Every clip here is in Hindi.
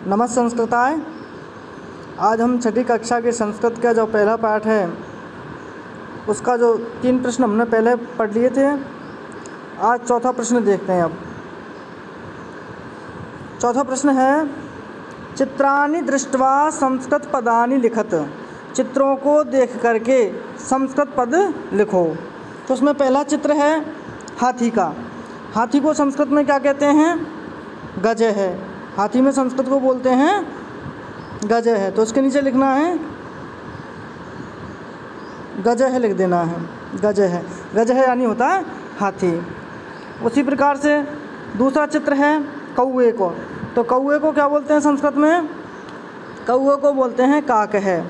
नमस्ते संस्कृताय। आज हम छठी कक्षा के संस्कृत का जो पहला पाठ है उसका जो 3 प्रश्न हमने पहले पढ़ लिए थे, आज चौथा प्रश्न देखते हैं। अब चौथा प्रश्न है, चित्राणि दृष्ट्वा संस्कृत पदानि लिखत। चित्रों को देख करके संस्कृत पद लिखो। तो उसमें पहला चित्र है हाथी का। हाथी को संस्कृत में क्या कहते हैं? गज है। हाथी में संस्कृत को बोलते हैं गज है। तो उसके नीचे लिखना है गज है, लिख देना है गज है। गज है यानी होता है हाथी। उसी प्रकार से दूसरा चित्र है कौवे को। तो कौवे को क्या बोलते हैं संस्कृत में? कौवे को बोलते हैं काक है।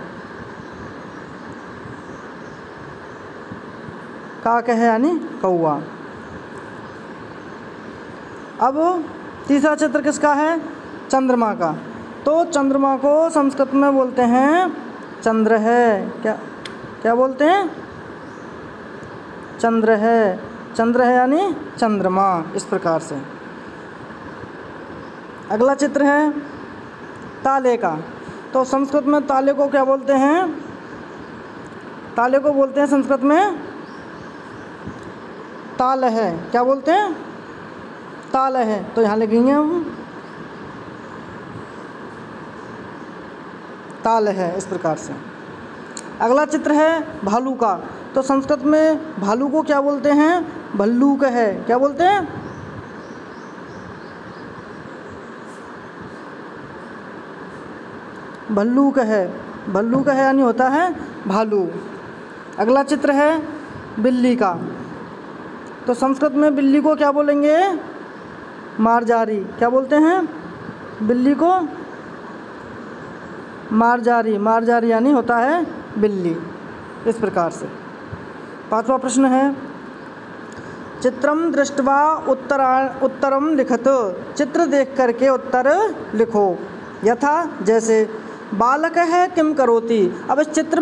काक है यानी कौवा। अब तीसरा चित्र किसका है? चंद्रमा का। तो चंद्रमा को संस्कृत में बोलते हैं चंद्र है। क्या बोलते हैं? चंद्र है। चंद्र है यानी चंद्रमा। इस प्रकार से अगला चित्र है ताले का। तो संस्कृत में ताले को क्या बोलते हैं? ताले को बोलते हैं संस्कृत में ताल है। क्या बोलते हैं? ताल है। तो यहाँ लिखेंगे हम ताल है। इस प्रकार से अगला चित्र है भालू का। तो संस्कृत में भालू को क्या बोलते हैं? भल्लूक है। क्या बोलते हैं? भल्लूक है। भल्लूक है यानी होता है भालू। अगला चित्र है बिल्ली का। तो संस्कृत में बिल्ली को क्या बोलेंगे? मारजारी। क्या बोलते हैं बिल्ली को? मारजारी। मारजारी यानी होता है बिल्ली। इस प्रकार से पांचवा प्रश्न है, चित्रम दृष्ट्वा उत्तरम लिखत। चित्र देख करके उत्तर लिखो। यथा जैसे बालक है किम करोति। अब इस चित्र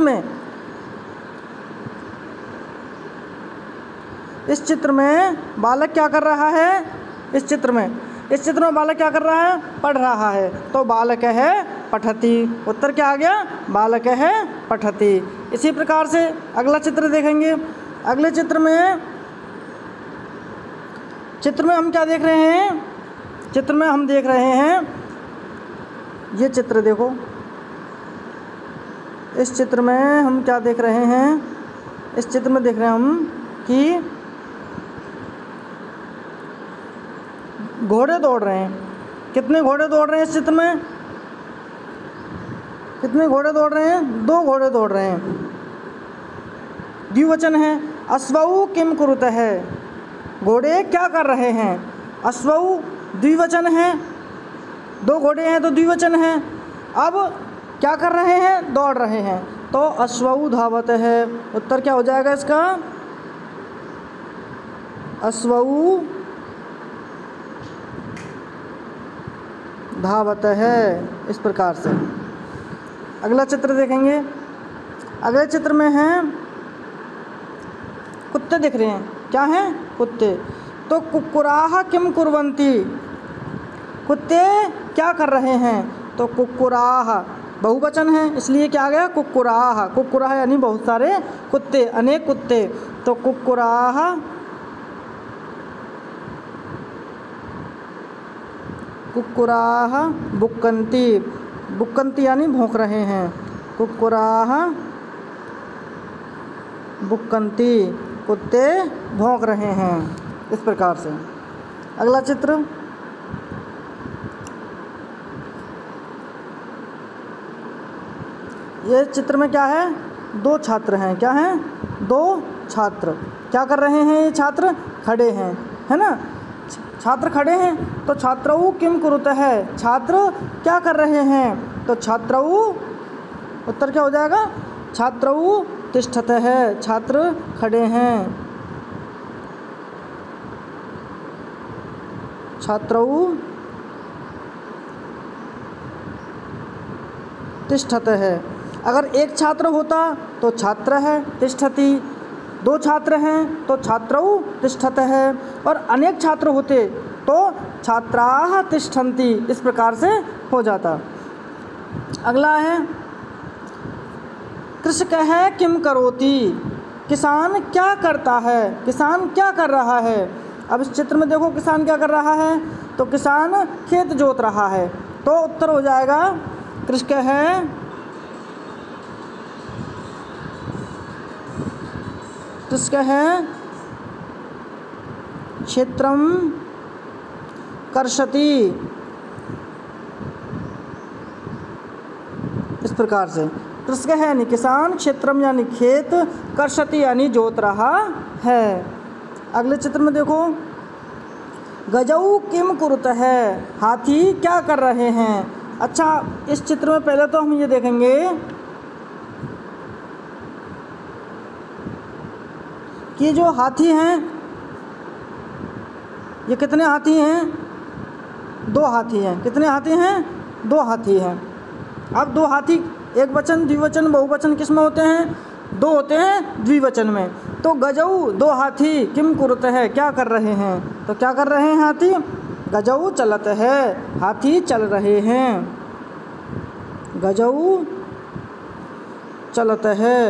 में बालक क्या कर रहा है? इस चित्र में बालक क्या कर रहा है? पढ़ रहा है। तो बालक है पठति। उत्तर क्या आ गया? बालक है पठति। इसी प्रकार से अगला चित्र देखेंगे। अगले चित्र में हम क्या देख रहे हैं? चित्र में हम देख रहे हैं, ये चित्र देखो। इस चित्र में हम क्या देख रहे हैं? इस चित्र में देख रहे हैं हम कि घोड़े दौड़ रहे हैं। कितने घोड़े दौड़ रहे हैं इस चित्र में? कितने घोड़े दौड़ रहे हैं? 2 घोड़े दौड़ रहे हैं। द्विवचन है। अश्वौ किम कुरुत है। घोड़े क्या कर रहे हैं? अश्वौ द्विवचन है। 2 घोड़े हैं तो द्विवचन है। अब क्या कर रहे हैं? दौड़ रहे हैं। तो अश्वौ धावत है। उत्तर क्या हो जाएगा इसका? अश्वौ धावत है। इस प्रकार से अगला चित्र देखेंगे। अगले चित्र में हैं कुत्ते दिख रहे हैं। क्या हैं? कुत्ते। तो कुक्कुराह किम कुर्वन्ति। कुत्ते क्या कर रहे हैं? तो कुक्कुराह बहुवचन है, इसलिए क्या आ गया? कुक्कुराह। कुक्कुराह यानी बहुत सारे कुत्ते, अनेक कुत्ते। तो कुक्कुराह बुक्कन्ति। बुक्कन्ति यानी भौंक रहे हैं। कुक्कुराह बुक्कन्ति। कुत्ते भौंक रहे हैं। इस प्रकार से अगला चित्र, ये चित्र में क्या है? 2 छात्र हैं। क्या हैं? 2 छात्र। क्या कर रहे हैं? ये छात्र खड़े हैं, है ना? छात्र खड़े हैं। तो छात्रौ किम कुरुत है। छात्र क्या कर रहे हैं? तो छात्रौ, उत्तर क्या हो जाएगा? छात्रौ तिष्ठत है। छात्र खड़े हैं। छात्रौ तिष्ठत है। अगर एक छात्र होता तो छात्र है तिष्ठति। 2 छात्र हैं तो छात्रौ तिष्ठत है। और अनेक छात्र होते तो छात्राः तिष्ठन्ति, इस प्रकार से हो जाता। अगला है कृषकः किम करोति, किसान क्या करता है, किसान क्या कर रहा है। अब इस चित्र में देखो किसान क्या कर रहा है, तो किसान खेत जोत रहा है, तो उत्तर हो जाएगा कृषकः क्षेत्रम कर्षति, इस प्रकार से कृषकः यानी किसान, क्षेत्रम यानी खेत, कर्षति यानी जोत रहा है। अगले चित्र में देखो गजऊ किम कुरुतः, हाथी क्या कर रहे हैं। अच्छा, इस चित्र में पहले तो हम ये देखेंगे कि जो हाथी हैं ये कितने हाथी हैं, 2 हाथी हैं। कितने हाथी हैं, 2 हाथी हैं। अब 2 हाथी एक वचन, द्विवचन, बहुवचन किस में होते हैं, 2 होते हैं द्विवचन में। तो गजऊ 2 हाथी किम कुरुतः क्या कर रहे हैं, तो क्या कर रहे हैं हाथी, गजऊ चलत है, हाथी चल रहे हैं, गजऊ चलत है,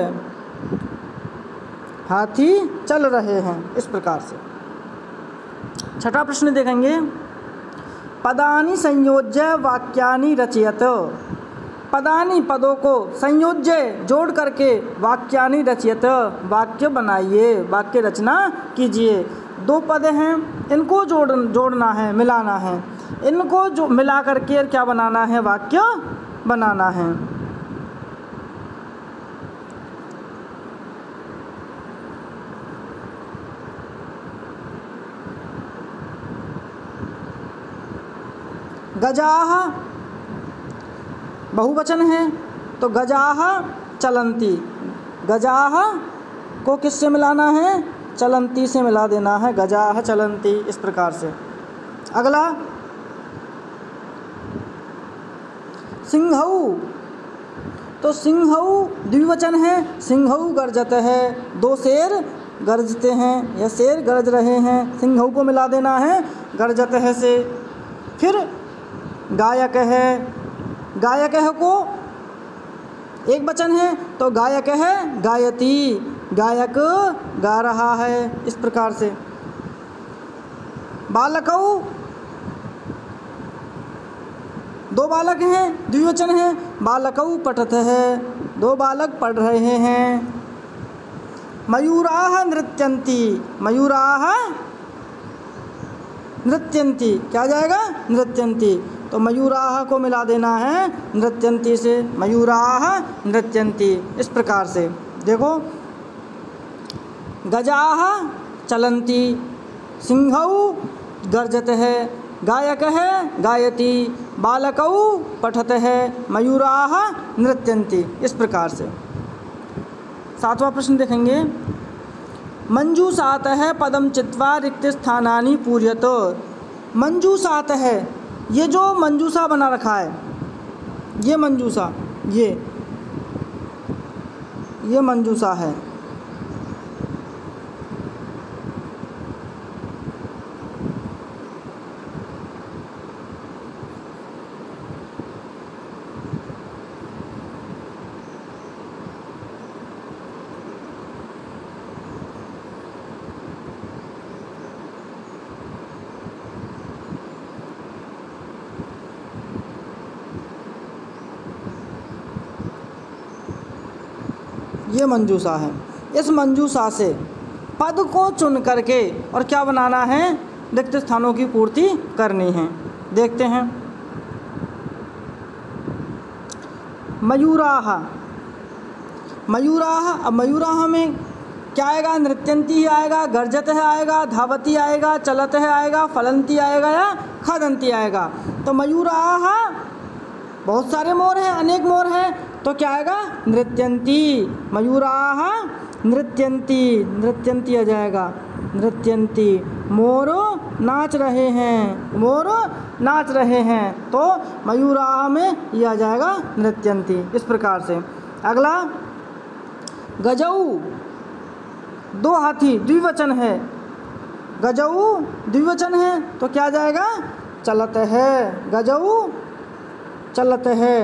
हाथी चल रहे हैं, इस प्रकार से। छठा प्रश्न देखेंगे पदानि संयोज्य वाक्यानि रचयत, पदानि पदों को संयोज्य जोड़ करके वाक्यानि रचयत वाक्य बनाइए, वाक्य रचना कीजिए। 2 पद हैं, इनको जोड़ना है, मिलाना है, इनको जो मिला करके क्या बनाना है, वाक्य बनाना है। गजाः बहुवचन है, तो गजाः चलन्ति, गजाः को किससे मिलाना है, चलन्ति से मिला देना है, गजाः चलन्ति, इस प्रकार से। अगला सिंहौ, तो सिंहौ द्विवचन है, सिंहौ गर्जत है, 2 शेर गरजते हैं या शेर गरज रहे हैं, सिंहौ को मिला देना है गर्जत है से। फिर गायक है, गायक है को एक वचन है, तो गायक है गायती, गायक गा रहा है, इस प्रकार से। बालकौ 2 बालक हैं, द्विवचन है, बालकौ पठत है, 2 बालक पढ़ रहे हैं। मयूराः नृत्यन्ति, मयूराः नृत्यन्ति, क्या जाएगा, नृत्यन्ति, तो मयूराः को मिला देना है नृत्यन्ति से, मयूराः नृत्यन्ति, इस प्रकार से। देखो गजाः चलन्ति, सिंहौ गर्जत है, गायक है गायति, बालकौ पठत है, मयूराः नृत्यन्ति, इस प्रकार से। 7वां प्रश्न देखेंगे मंजूषातः पदम चित्वा रिक्त स्थानानि पूरयत, मंजूषातः ये जो मंजूषा बना रखा है, ये मंजूषा, ये मंजूषा है, ये मंजूषा है। इस मंजूषा से पद को चुन करके और क्या बनाना है, रिक्त स्थानों की पूर्ति करनी है। देखते हैं मयूराः, मयूराः, अब मयूराः में क्या आएगा, नृत्यन्ति ही आएगा, गर्जत है आएगा, धावती आएगा, चलत है आएगा, फलंती आएगा या खादंती आएगा। तो मयूराः बहुत सारे मोर हैं, अनेक मोर हैं, तो क्या आएगा, नृत्यन्ति, मयूराः नृत्यन्ति, नृत्यन्ति आ जाएगा, नृत्यन्ति, मोर नाच रहे हैं, मोर नाच रहे हैं, तो मयूराः में यह आ जाएगा नृत्यन्ति, इस प्रकार से। अगला गजऊ 2 हाथी द्विवचन है, गजऊ द्विवचन है, तो क्या आ जाएगा, चलत है, गजऊ चलत है।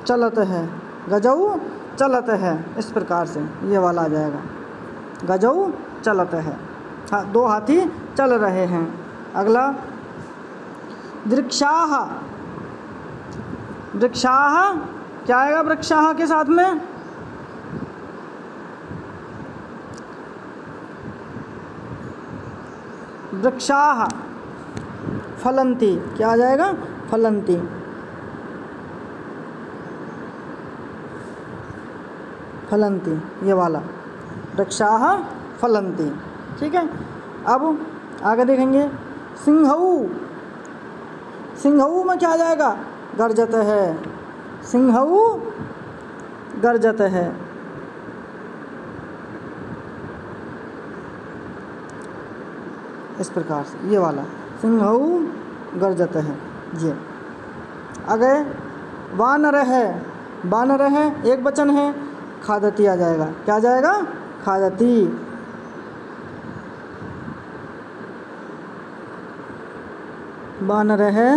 चलत है, गजऊ चलत है, इस प्रकार से ये वाला आ जाएगा, गजऊ चलत है। हाँ, 2 हाथी चल रहे हैं। अगला वृक्षाः, वृक्षाः क्या आएगा वृक्षाः के साथ में? वृक्षाः फलन्ति, क्या आ जाएगा? फलन्ति। फलन्ति ये वाला, वृक्षाः फलन्ति। ठीक है, अब आगे देखेंगे सिंहऊ, सिंहऊ में क्या आ जाएगा? गर्जत है, सिंहऊ गर्जत है। इस प्रकार से ये वाला सिंहऊ गर्जत है ये। आगे वानर है, वानर है एक वचन है, खादती आ जाएगा, क्या आ जाएगा? खादती। वानर है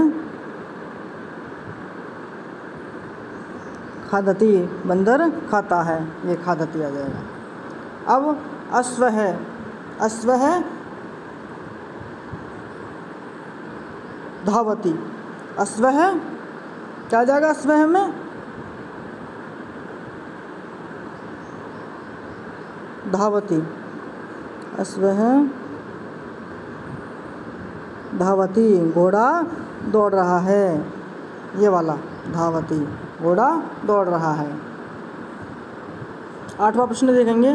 खादती, बंदर खाता है, ये खादती आ जाएगा। अब अश्व है, अश्व है धावती, अश्व है क्या आ जाएगा? अश्व में धावती, अश्व है धावती, घोड़ा दौड़ रहा है, ये वाला धावती, घोड़ा दौड़ रहा है। 8वां प्रश्न देखेंगे,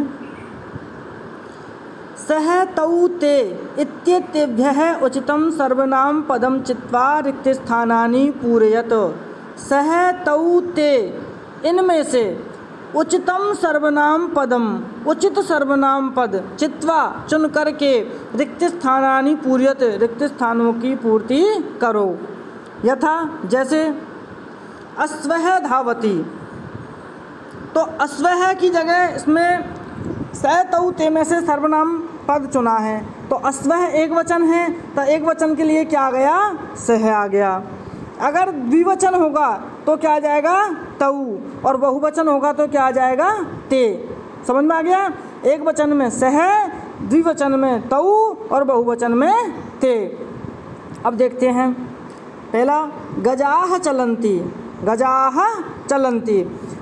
सह तौ ते इत्येतेभ्यः उचितं सर्वनाम पदम चित्वा रिक्त स्थानानि पूरयत। सह तौ ते, इनमें से उचितम सर्वनाम पदम, उचित सर्वनाम पद, चित्वा चुन करके, रिक्त स्थानानि पूरयत, रिक्त स्थानों की पूर्ति करो। यथा जैसे अश्वः धावती, तो अश्वः की जगह इसमें सह तौ ते में से सर्वनाम पद चुना है, तो अश्वः एक वचन है, तो एक वचन के लिए क्या आ गया? सह आ गया। अगर द्विवचन होगा तो क्या आ जाएगा? तऊ, और बहुवचन होगा तो क्या आ जाएगा? ते। समझ में आ गया? एक वचन में सह, द्विवचन में तऊ और बहुवचन में ते। अब देखते हैं, पहला गजाः चलन्ति, गजाः चलन्ति।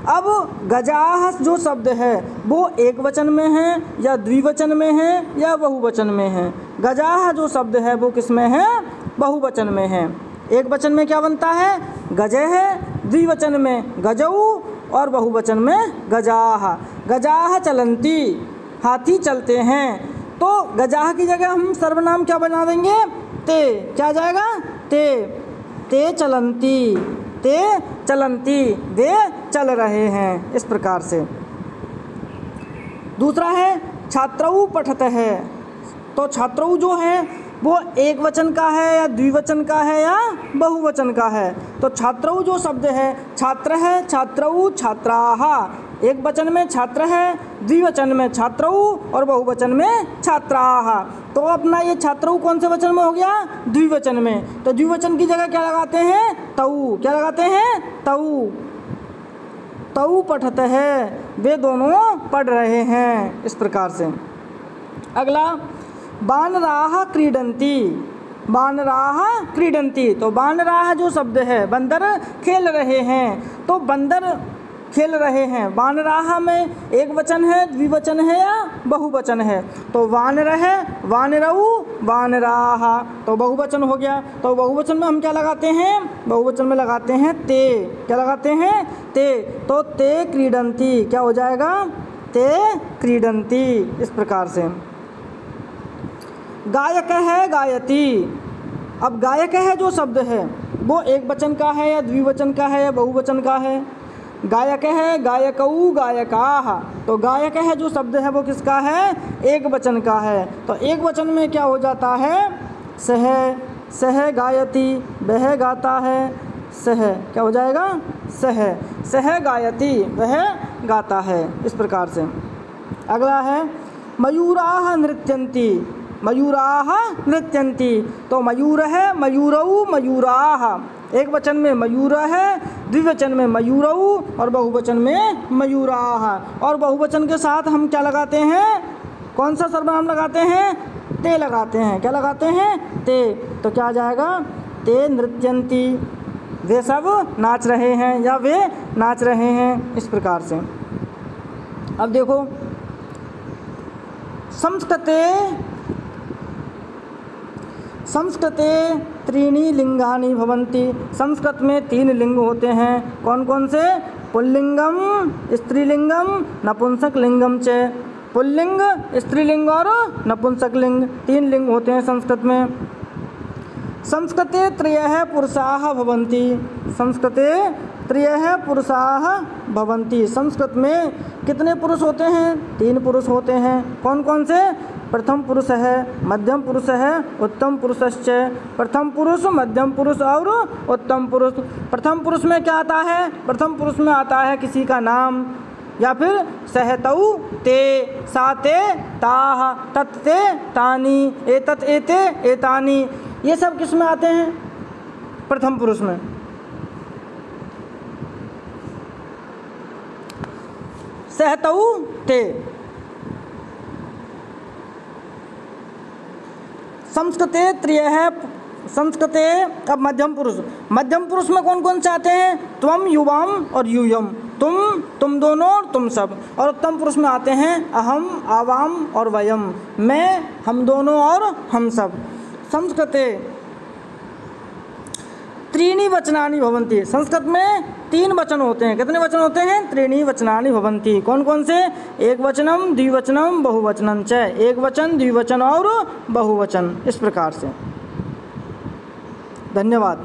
अब गजाः जो शब्द है वो एक वचन में है या द्विवचन में है या बहुवचन में है? गजाः जो शब्द है वो किस में है? बहुवचन में है। एक वचन में क्या बनता है? गजे है, द्विवचन में गजऊ और बहुवचन में गजाः। गजाः चलन्ति, हाथी चलते हैं, तो गजाः की जगह हम सर्वनाम क्या बना देंगे? ते। क्या आ जाएगा? ते। ते चलन्ति, ते चलन्ति, वे चल रहे हैं, इस प्रकार से। दूसरा है छात्रऊ पठत है, तो छात्रऊ जो है वो एक वचन का है या द्विवचन का है या बहुवचन का है? तो छात्रऊ जो शब्द है, छात्र है, छात्रऊ, छात्राः, एक वचन में छात्र है, द्विवचन में छात्रऊ और बहुवचन में छात्राः। तो अपना ये छात्रऊ कौन से वचन में हो गया? द्विवचन में। तो द्विवचन की जगह क्या लगाते हैं? तऊ। क्या लगाते हैं? तऊ। तऊ पठत है, वे दोनों पढ़ रहे हैं, इस प्रकार से। अगला वानराः क्रीडन्ति, वानराः क्रीडन्ति, तो वानराः जो शब्द है, बंदर खेल रहे हैं, तो बंदर खेल रहे हैं। वानराः में एक वचन है, द्विवचन है या बहुवचन है? तो वानर है, वानरऊ, वानराः, तो बहुवचन हो गया। तो बहुवचन में हम क्या लगाते हैं? बहुवचन में लगाते हैं ते। क्या लगाते हैं? ते। तो ते क्रीडन्ति, क्या हो जाएगा? ते क्रीडन्ति, इस प्रकार से। गायक है गायति, अब गायक है जो शब्द है वो एक वचन का है या द्विवचन का है या बहुवचन का है? गायक है गायकऊ गायकाः, तो गायक है जो शब्द है वो किसका है? एक वचन का है। तो एक वचन में क्या हो जाता है? सह, सह गायति, वह गाता है, सह क्या हो जाएगा? सह, सह गायति, वह गाता है, इस प्रकार से। अगला है मयूराः नृत्यन्ति, मयूराः नृत्यन्ति, तो मयूर है मयूरौ मयूराः, एक वचन में मयूर है, द्विवचन में मयूरौ और बहुवचन में मयूराः। और बहुवचन के साथ हम क्या लगाते हैं, कौन सा सर्वनाम लगाते हैं, ते लगाते हैं। क्या लगाते हैं, ते। तो क्या आ जाएगा, ते नृत्यन्ति, वे सब नाच रहे हैं या वे नाच रहे हैं, इस प्रकार से। अब देखो संस्कृते त्रीणि लिंगानि भवन्ति, संस्कृत में 3 लिंग होते हैं। कौन कौन से, पुल्लिंगम, स्त्रीलिंगम, नपुंसक लिंगम च। पुल्लिंग, स्त्रीलिंग और नपुंसक लिंग, 3 लिंग होते हैं संस्कृत में। संस्कृते त्रयः पुरुषाः भवन्ति, संस्कृते त्रयः पुरुषाः भवन्ति, संस्कृत में कितने पुरुष होते हैं, 3 पुरुष होते हैं। कौन कौन से, प्रथम पुरुष है, मध्यम पुरुष है, उत्तम पुरुषश्च। प्रथम पुरुष, मध्यम पुरुष और उत्तम पुरुष। प्रथम पुरुष में क्या आता है, प्रथम पुरुष में आता है किसी का नाम, या फिर सहतौ ते, साते ताः, तत्ते तानि, एतत् एते एतानि, ये सब किस में आते हैं, प्रथम पुरुष में। सहतौ ते। संस्कृते त्रयः, संस्कृते, अब मध्यम पुरुष, मध्यम पुरुष में कौन कौन से आते हैं, त्वम, युवाम और यूयम, तुम दोनों और तुम सब। और उत्तम पुरुष में आते हैं अहम, आवाम और वयम, मैं, हम दोनों और हम सब। संस्कृते त्रीणि वचनानि भवन्ति, संस्कृत में 3 वचन होते हैं। कितने वचन होते हैं, त्रीणि वचनानि भवन्ति। कौन कौन से, एक वचनम, द्विवचनम, बहुवचनम च, एक वचन, द्विवचन और बहुवचन, इस प्रकार से। धन्यवाद।